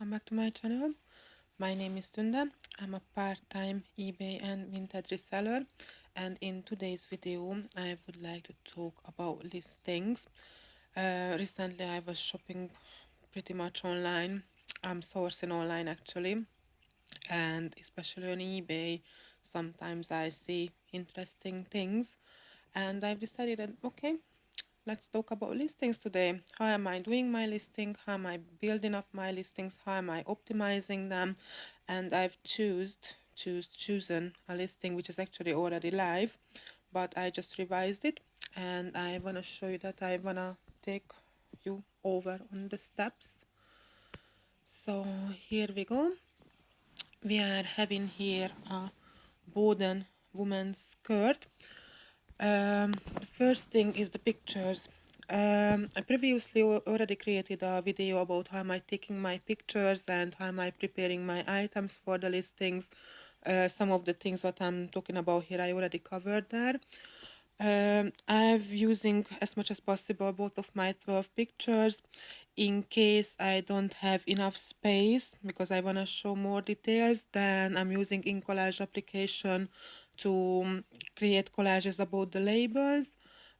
Welcome back to my channel. My name is Tunda. I'm a part-time eBay and vintage reseller, and in today's video I would like to talk about listings. Recently I was shopping pretty much online. I'm sourcing online actually, and especially on eBay sometimes I see interesting things, and I've decided that okay, let's talk about listings today. How am I doing my listing? How am I building up my listings? How am I optimizing them? And I've chosen a listing which is actually already live, but I just revised it, and I wanna show you that. I wanna take you over on the steps. So here we go. We are having here a Boden woman's skirt. The first thing is the pictures. I previously already created a video about how am I taking my pictures and how am I preparing my items for the listings. Some of the things what I'm talking about here I already covered there. I'm using as much as possible both of my 12 pictures in case I don't have enough space because I want to show more details. Then I'm using in collage application to create collages about the labels.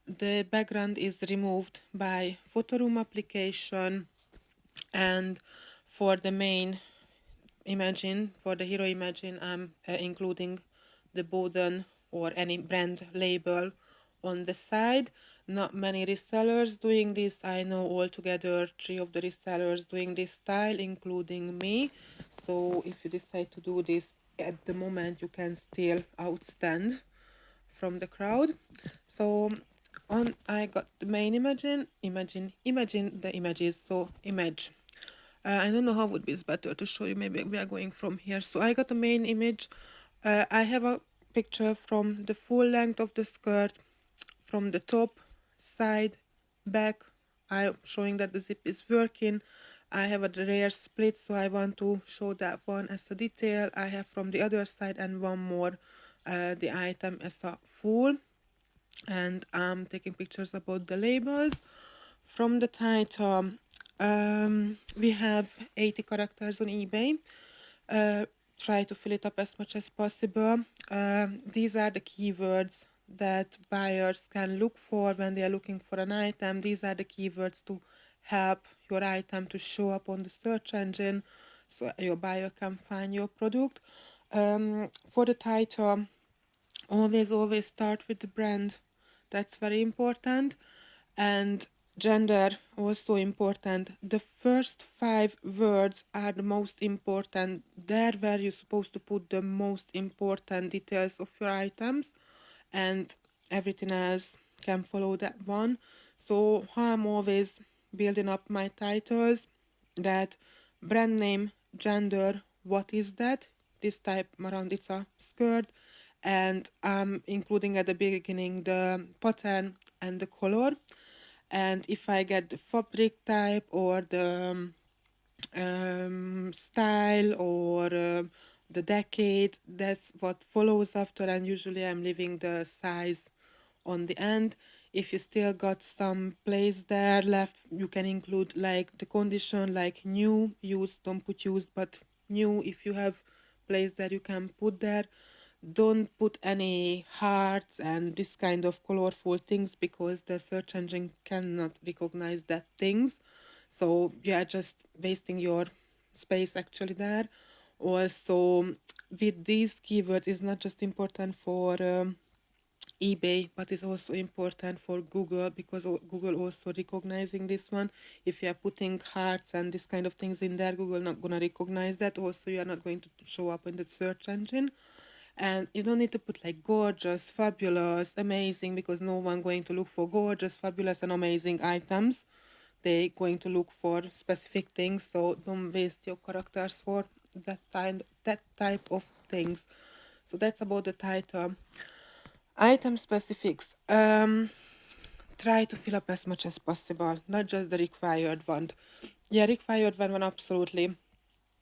The background is removed by Photoroom application, and for the main imagine, for the hero imagine, I'm including the Boden or any brand label on the side. Not many resellers doing this. I know altogether 3 of the resellers doing this style, including me. So if you decide to do this at the moment, you can still outstand from the crowd. So on I got the main imagine the images. So image. I don't know how would be better to show you. Maybe we are going from here. So I got the main image. I have a picture from the full length of the skirt, from the top, side, back. I'm showing that the zip is working. I have a rear split, so I want to show that one as a detail. I have from the other side and one more the item as a full, and I'm taking pictures about the labels. From the title, we have 80 characters on eBay. Try to fill it up as much as possible. These are the keywords that buyers can look for when they are looking for an item. These are the keywords to help your item to show up on the search engine so your buyer can find your product. For the title, always start with the brand. That's very important. And gender also important. The first 5 words are the most important. There where you're supposed to put the most important details of your items, and everything else can follow that one. So how I'm always building up my titles, that brand name, gender, what is that? This type around it's a skirt, and I'm including at the beginning the pattern and the color. And if I get the fabric type or the style or the decade, that's what follows after, and usually I'm leaving the size on the end. If you still got some place there left, you can include like the condition, like new, used, don't put used, but new. If you have place that you can put there, don't put any hearts and this kind of colorful things because the search engine cannot recognize that things. So you are just wasting your space actually there. Also, with these keywords, is not just important for eBay, but it's also important for Google because Google also recognizing this one. If you are putting hearts and this kind of things in there, Google not gonna recognize that. Also, you are not going to show up in the search engine. And you don't need to put like gorgeous, fabulous, amazing, because no one going to look for gorgeous, fabulous, and amazing items. They going to look for specific things. So don't waste your characters for that type of things. So that's about the title. Item specifics. Try to fill up as much as possible, not just the required one. Yeah, required one absolutely.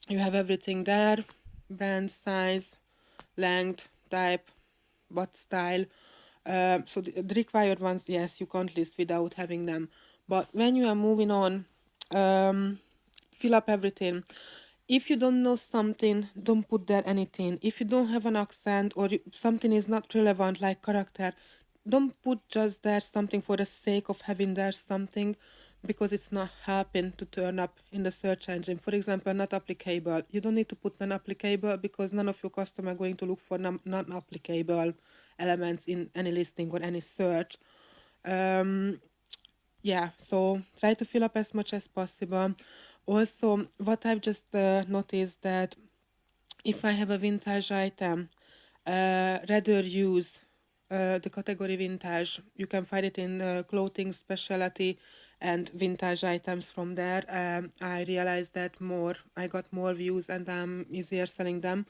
You have everything there: brand, size, length, type, what style. So the required ones, yes, you can't list without having them. But when you are moving on, fill up everything. if you don't know something, don't put there anything. If you don't have an accent or something is not relevant like character, don't put just there something for the sake of having there something, because it's not helping to turn up in the search engine. For example, not applicable. You don't need to put non-applicable, because none of your customers are going to look for non-applicable elements in any listing or any search. Yeah, so try to fill up as much as possible. Also, what I've just noticed, that if I have a vintage item, rather use the category vintage. You can find it in clothing, specialty, and vintage items from there. I realized that I got more views and I'm easier selling them.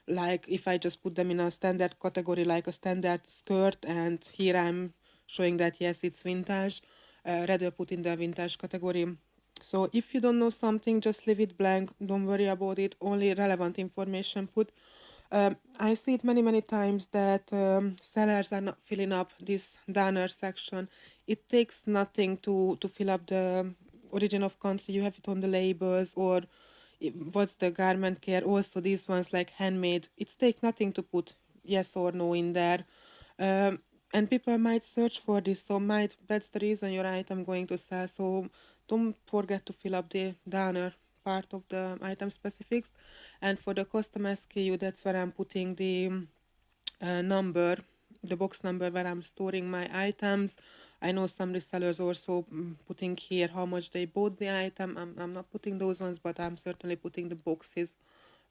Like if I just put them in a standard category, like a standard skirt, and here I'm showing that yes, it's vintage, rather put in the vintage category. So if you don't know something, just leave it blank. Don't worry about it. Only relevant information put. I see it many times that sellers are not filling up this downer section. It takes nothing to fill up the origin of country. You have it on the labels, or what's the garment care. Also these ones like handmade. It's take nothing to put yes or no in there. And people might search for this, so that's the reason your item going to sell. So don't forget to fill up the downer part of the item specifics. And for the custom SKU, that's where I'm putting the number, the box number where I'm storing my items. I know some resellers also putting here how much they bought the item. I'm not putting those ones, but I'm certainly putting the boxes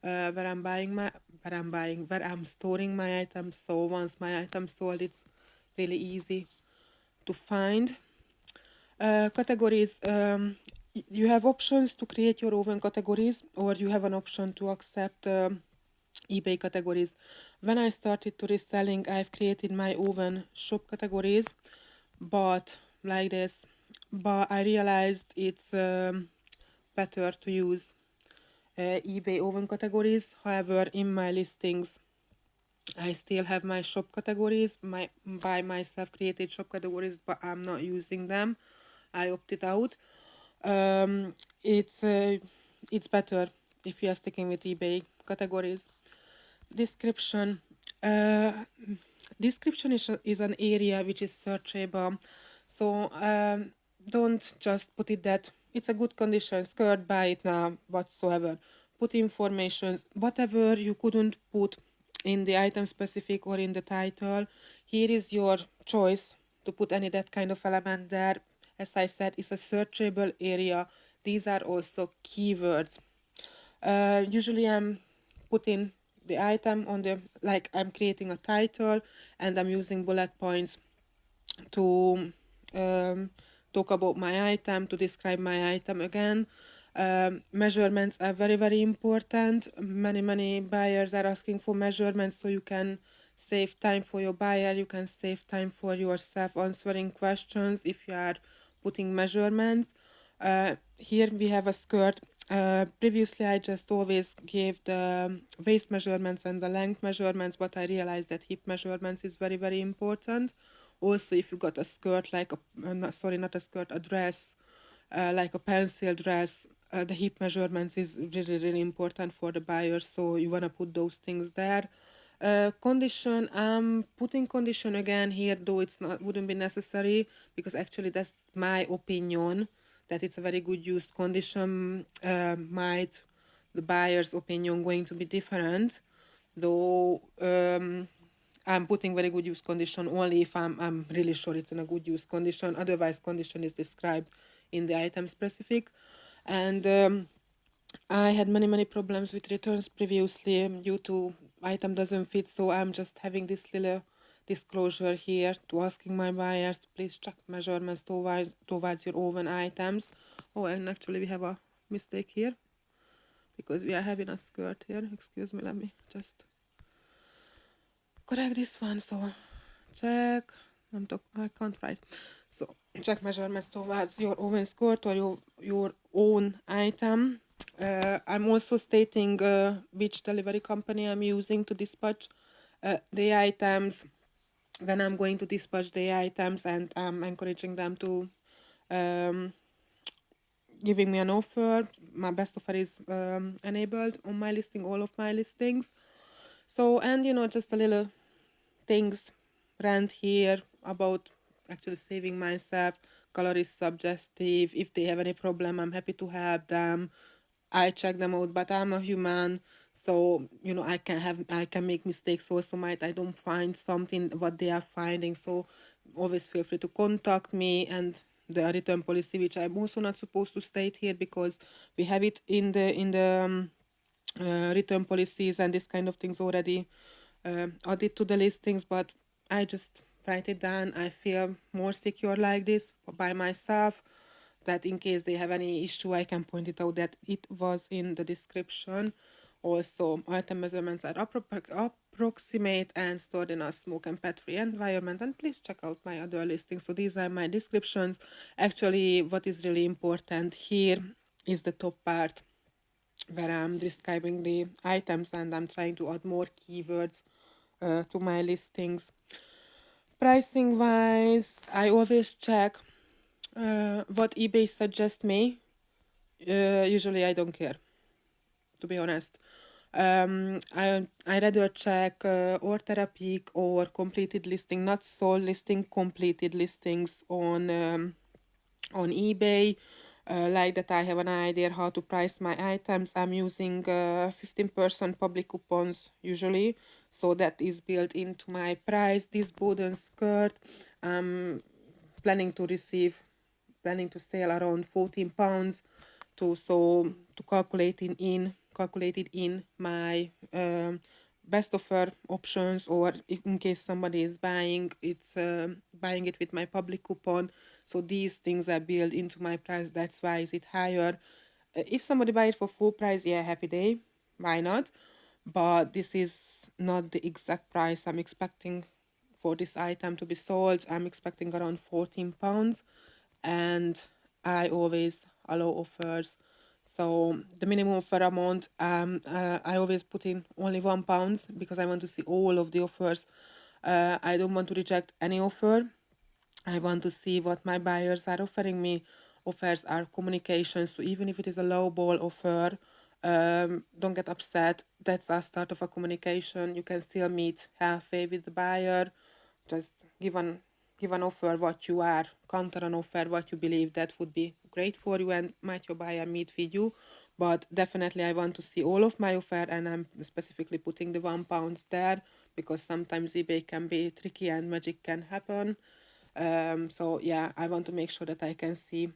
where I'm storing my items. So once my item sold, it's really easy to find. Categories. You have options to create your own categories, or you have an option to accept eBay categories. When I started to reselling, I've created my own shop categories, but like this. But I realized it's better to use eBay oven categories. However, in my listings, I still have my shop categories, my by myself created shop categories, but I'm not using them. I opted out. Um, it's better if you are sticking with eBay categories. Description. Uh, Description is an area which is searchable. So don't just put it that it's a good condition, skirt, buy it now, whatsoever. Put informations, whatever you couldn't put in the item specific or in the title. Here is your choice to put any that kind of element there. As I said, it's a searchable area. These are also keywords. Usually I'm putting the item on the, like I'm creating a title and I'm using bullet points to talk about my item, to describe my item again. Measurements are very important. Many buyers are asking for measurements, so you can save time for your buyer, you can save time for yourself answering questions if you are putting measurements. Here we have a skirt. Previously I just always gave the waist measurements and the length measurements, but I realized that hip measurements is very important. Also, if you got a skirt like not a skirt, a dress, like a pencil dress, the hip measurements is really important for the buyer, so you want to put those things there. Condition, I'm putting condition again here, though it's not wouldn't be necessary, because actually that's my opinion, that it's a very good used condition. Might the buyer's opinion going to be different, though. I'm putting very good use condition only if I'm really sure it's in a good use condition. Otherwise, condition is described in the item specific. And I had many problems with returns previously due to item doesn't fit. So I'm just having this little disclosure here to asking my buyers to please check measurements towards your oven items. Oh, and actually we have a mistake here because we are having a skirt here. Excuse me, let me just correct this one. So check, I can't write. So check measurements towards your own skirt or your own item. I'm also stating which delivery company I'm using to dispatch the items when I'm going to dispatch the items, and I'm encouraging them to giving me an offer. My best offer is enabled on my listing, all of my listings. So, and just a little things rant here about actually saving myself. Color is subjective. If they have any problem, I'm happy to help them. I check them out, but I'm a human, so I can make mistakes also. Might I don't find something what they are finding, so always feel free to contact me. And the return policy, which I'm also not supposed to state here because we have it in the return policies and this kind of things already added to the listings, but I just write it down. I feel more secure like this by myself, that in case they have any issue, I can point it out that it was in the description. Also, item measurements are approximate and stored in a smoke and pet-free environment. And please check out my other listings. So these are my descriptions. Actually, what is really important here is the top part, where I'm describing the items and I'm trying to add more keywords to my listings. Pricing wise, I always check what eBay suggests me. Usually I don't care, to be honest. I rather check order a peak or completed listing, not sold listing, completed listings on eBay. Like that, I have an idea how to price my items. I'm using 15% public coupons usually, so that is built into my price. This Boden skirt, I'm planning to receive, planning to sell around £14 to calculate it in my best offer options, or in case somebody is buying buying it with my public coupon. So these things are built into my price. That's why is it higher. If somebody buy it for full price, yeah, happy day, why not? But this is not the exact price I'm expecting for this item to be sold. I'm expecting around £14, and I always allow offers. So the minimum offer amount, I always put in only £1 because I want to see all of the offers. I don't want to reject any offer. I want to see what my buyers are offering me. Offers are communication, so even if it is a low ball offer, don't get upset. That's a start of a communication. You can still meet halfway with the buyer. Just give an offer what you are, counter an offer what you believe that would be great for you, and might your buyer meet with you. But definitely I want to see all of my offer, and I'm specifically putting the £1 there because sometimes eBay can be tricky and magic can happen. So yeah, I want to make sure that I can see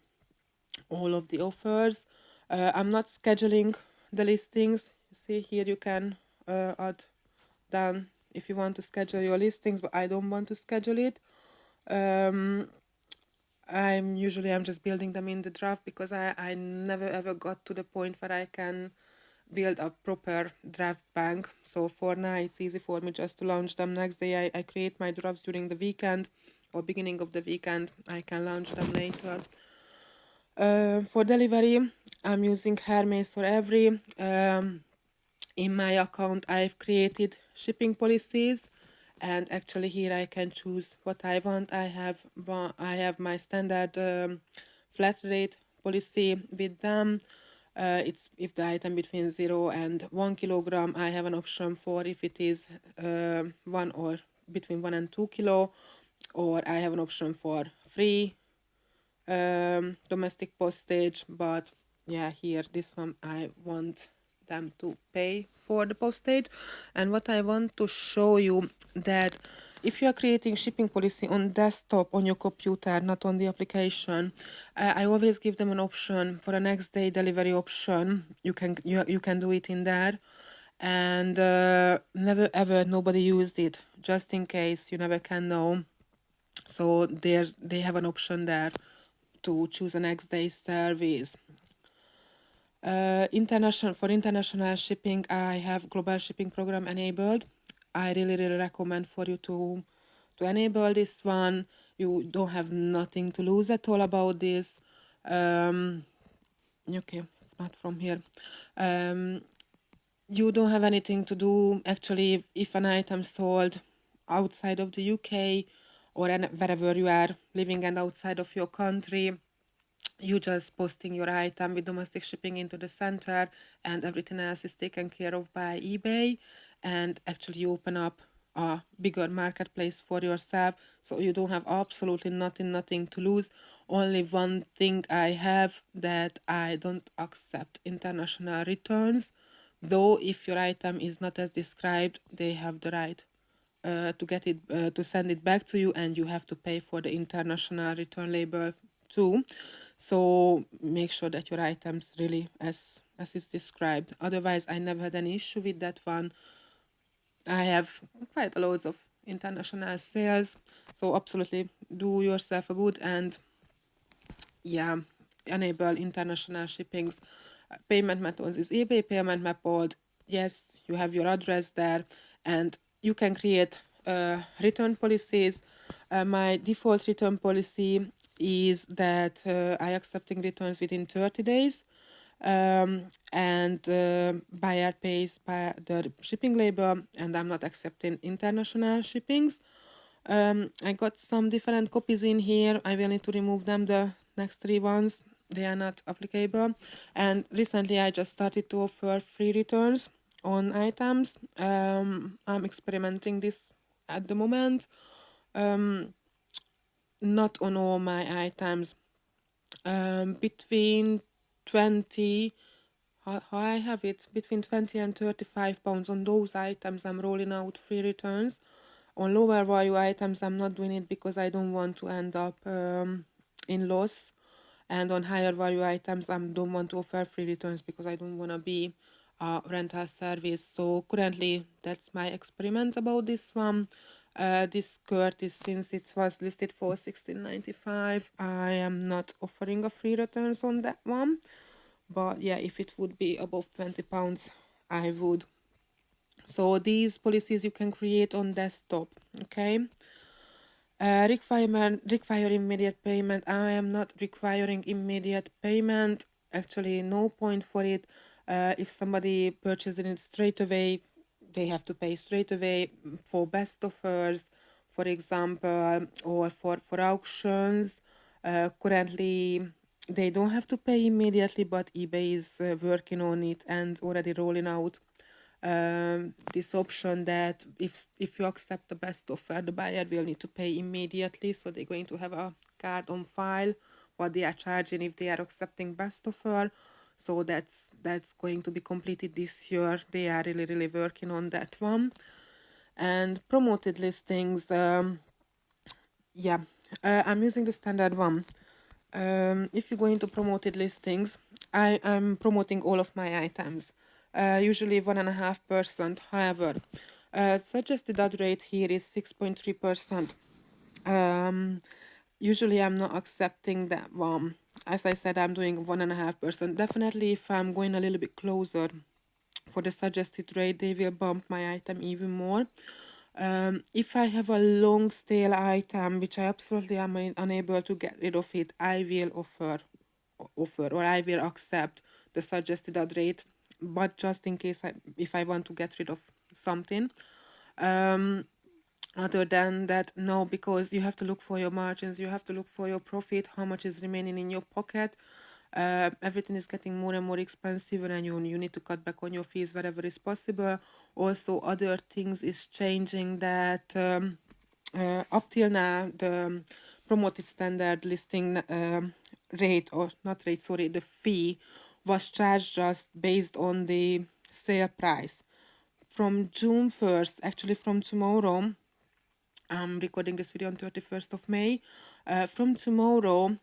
all of the offers. I'm not scheduling the listings. See here, you can add down if you want to schedule your listings, but I don't want to schedule it. I'm just building them in the draft because I never ever got to the point where I can build a proper draft bank. So for now it's easy for me just to launch them next day. I create my drafts during the weekend or beginning of the weekend. I can launch them later. For delivery, I'm using Hermes for every. In my account I've created shipping policies, and actually here I can choose what I want. I have my standard flat rate policy with them. It's if the item between 0 and 1 kilogram, I have an option for if it is 1 or between 1 and 2 kilo, or I have an option for free domestic postage. But yeah, here this one I want them to pay for the postage. And what I want to show you, that if you are creating shipping policy on desktop on your computer, not on the application, I always give them an option for a next day delivery option. You can do it in there, and never ever nobody used it, just in case, you never can know. So they have an option there to choose a next day service. For international shipping, I have global shipping program enabled. I really recommend for you to enable this one. You don't have nothing to lose at all about this. Okay, not from here. You don't have anything to do actually if an item sold outside of the UK or wherever you are living and outside of your country. You just posting your item with domestic shipping into the center, and everything else is taken care of by eBay. And actually you open up a bigger marketplace for yourself, so you don't have absolutely nothing to lose. Only one thing I have, that I don't accept international returns, though if your item is not as described, they have the right to get it to send it back to you, and you have to pay for the international return label too. So make sure that your items really as is described. Otherwise, I never had any issue with that one. I have quite a loads of international sales, so absolutely do yourself a good, and yeah, enable international shippings. Payment methods is eBay payment method. Yes, you have your address there, and you can create return policies. My default return policy is that I accepting returns within 30 days, and buyer pays by the shipping label, and I'm not accepting international shippings. I got some different copies in here. I will need to remove them, the next three ones. They are not applicable. And recently I just started to offer free returns on items. I'm experimenting this at the moment. Not on all my items. Between 20, how I have it, between 20 and 35 pounds on those items, I'm rolling out free returns. On lower value items, I'm not doing it because I don't want to end up in loss. And on higher value items, I don't want to offer free returns because I don't want to be a rental service. So currently, that's my experiment about this one. This skirt is, since it was listed for 16.95, I am not offering a free returns on that one. But yeah, if it would be above 20 pounds, I would. So these policies you can create on desktop, okay? Require immediate payment. I am not requiring immediate payment. Actually, no point for it. If somebody purchases it straight away, they have to pay straight away for best offers, for example, or for auctions. Currently, they don't have to pay immediately, but eBay is working on it and already rolling out this option that if you accept the best offer, the buyer will need to pay immediately. So they're going to have a card on file what they are charging if they are accepting best offer. So that's going to be completed this year. They are really working on that one. And promoted listings, yeah, I'm using the standard one. If you go into promoted listings, I'm promoting all of my items, usually 1.5%. However, suggested ad rate here is 6.3%. Usually I'm not accepting that one. As I said, I'm doing 1.5%. Definitely, if I'm going a little bit closer for the suggested rate, they will bump my item even more. If I have a long stale item which I absolutely am unable to get rid of it, I will offer or I will accept the suggested ad rate, but just in case if I want to get rid of something. Other than that, no, because you have to look for your margins, you have to look for your profit, how much is remaining in your pocket. Everything is getting more and more expensive, and you need to cut back on your fees wherever is possible. Also, other things is changing, that up till now the promoted standard listing rate, or not rate, sorry, the fee was charged just based on the sale price. From June 1st, actually from tomorrow, I'm recording this video on 31st of May. From tomorrow,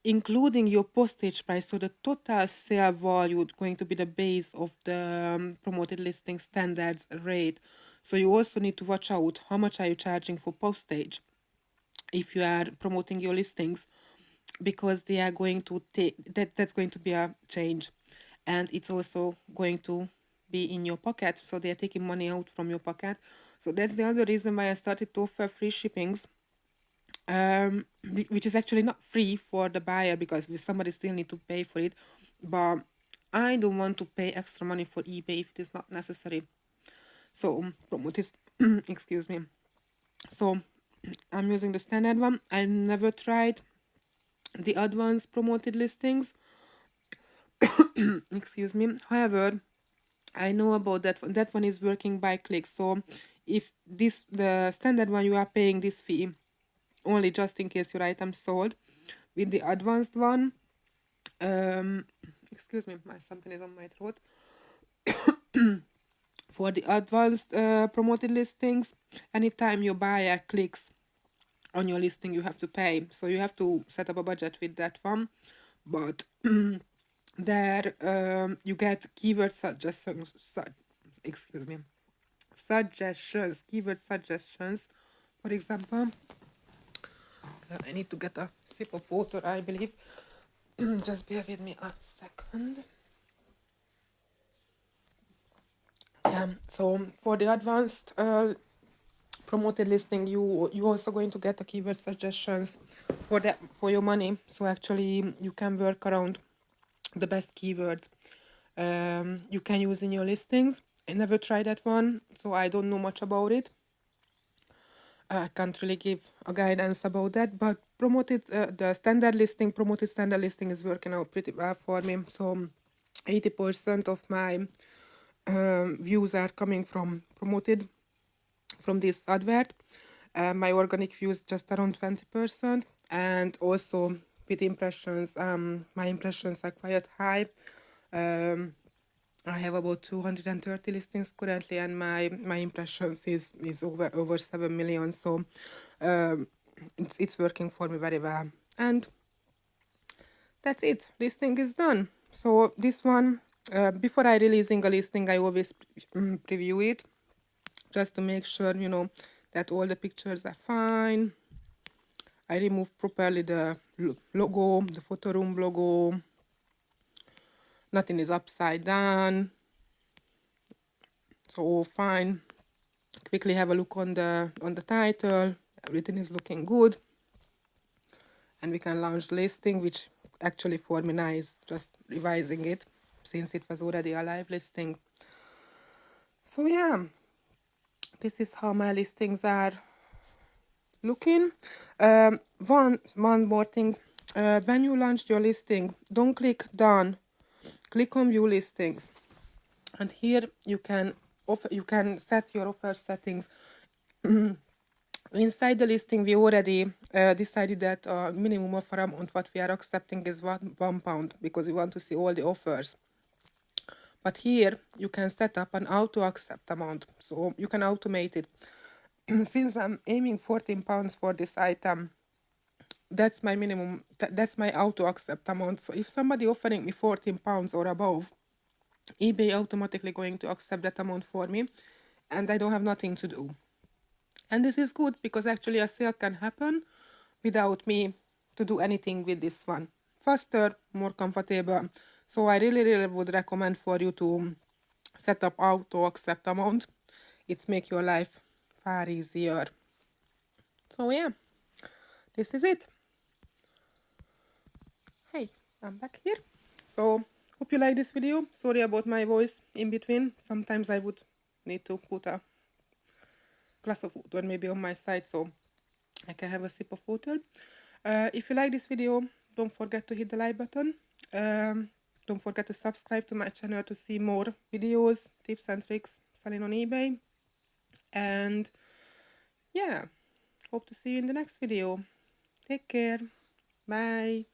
including your postage price, so the total sale value going to be the base of the promoted listing standards rate. So you also need to watch out how much are you charging for postage if you are promoting your listings, because they are going to take that's going to be a change, and it's also going to be in your pocket, so they are taking money out from your pocket. So that's the other reason why I started to offer free shippings, which is actually not free for the buyer because somebody still need to pay for it, but I don't want to pay extra money for eBay if it is not necessary. So promote this excuse me. So I'm using the standard one. I never tried the advanced promoted listings. Excuse me. However, I know about that one. That one is working by clicks. So if this the standard one, you are paying this fee only just in case your item sold. With the advanced one, um excuse me, my something is on my throat. For the advanced promoted listings, anytime your buyer clicks on your listing, you have to pay. So you have to set up a budget with that one. But there you get keyword suggestions. Excuse me, suggestions, keyword suggestions. For example, I need to get a sip of water, I believe. Just bear with me a second. Yeah, so for the advanced promoted listing, you also going to get a keyword suggestions for your money. So actually you can work around the best keywords you can use in your listings. I never tried that one, so I don't know much about it. I can't really give a guidance about that, but the promoted standard listing is working out pretty well for me. So 80% of my views are coming from this advert. My organic views just around 20%, and also with impressions, my impressions are quite high. I have about 230 listings currently, and my impressions is over 7 million. So it's working for me very well, and that's it. Listing is done. So this one, before I releasing a listing, I always preview it just to make sure, that all the pictures are fine. I remove properly the logo, the photo room logo. Nothing is upside down. So all fine. Quickly have a look on the title. Everything is looking good. And we can launch the listing, which actually for me now is just revising it since it was already a live listing. So yeah, this is how my listings are looking. One more thing. When you launch your listing, don't click done. Click on view listings, and here you can set your offer settings. Inside the listing, we already decided that minimum offer amount what we are accepting is £1 because we want to see all the offers. But here you can set up an auto accept amount, so you can automate it. Since I'm aiming £14 for this item, that's my minimum, that's my auto accept amount. So if somebody offering me £14 or above, eBay automatically going to accept that amount for me, and I don't have nothing to do. And this is good because actually a sale can happen without me to do anything with this one. Faster, more comfortable. So I really would recommend for you to set up auto accept amount. It make your life far easier. So yeah, this is it. Hey, I'm back here. So hope you like this video. Sorry about my voice in between. Sometimes I would need to put a glass of water maybe on my side so I can have a sip of water. If you like this video, don't forget to hit the like button. Don't forget to subscribe to my channel to see more videos, tips and tricks selling on eBay. And yeah, hope to see you in the next video. Take care. Bye.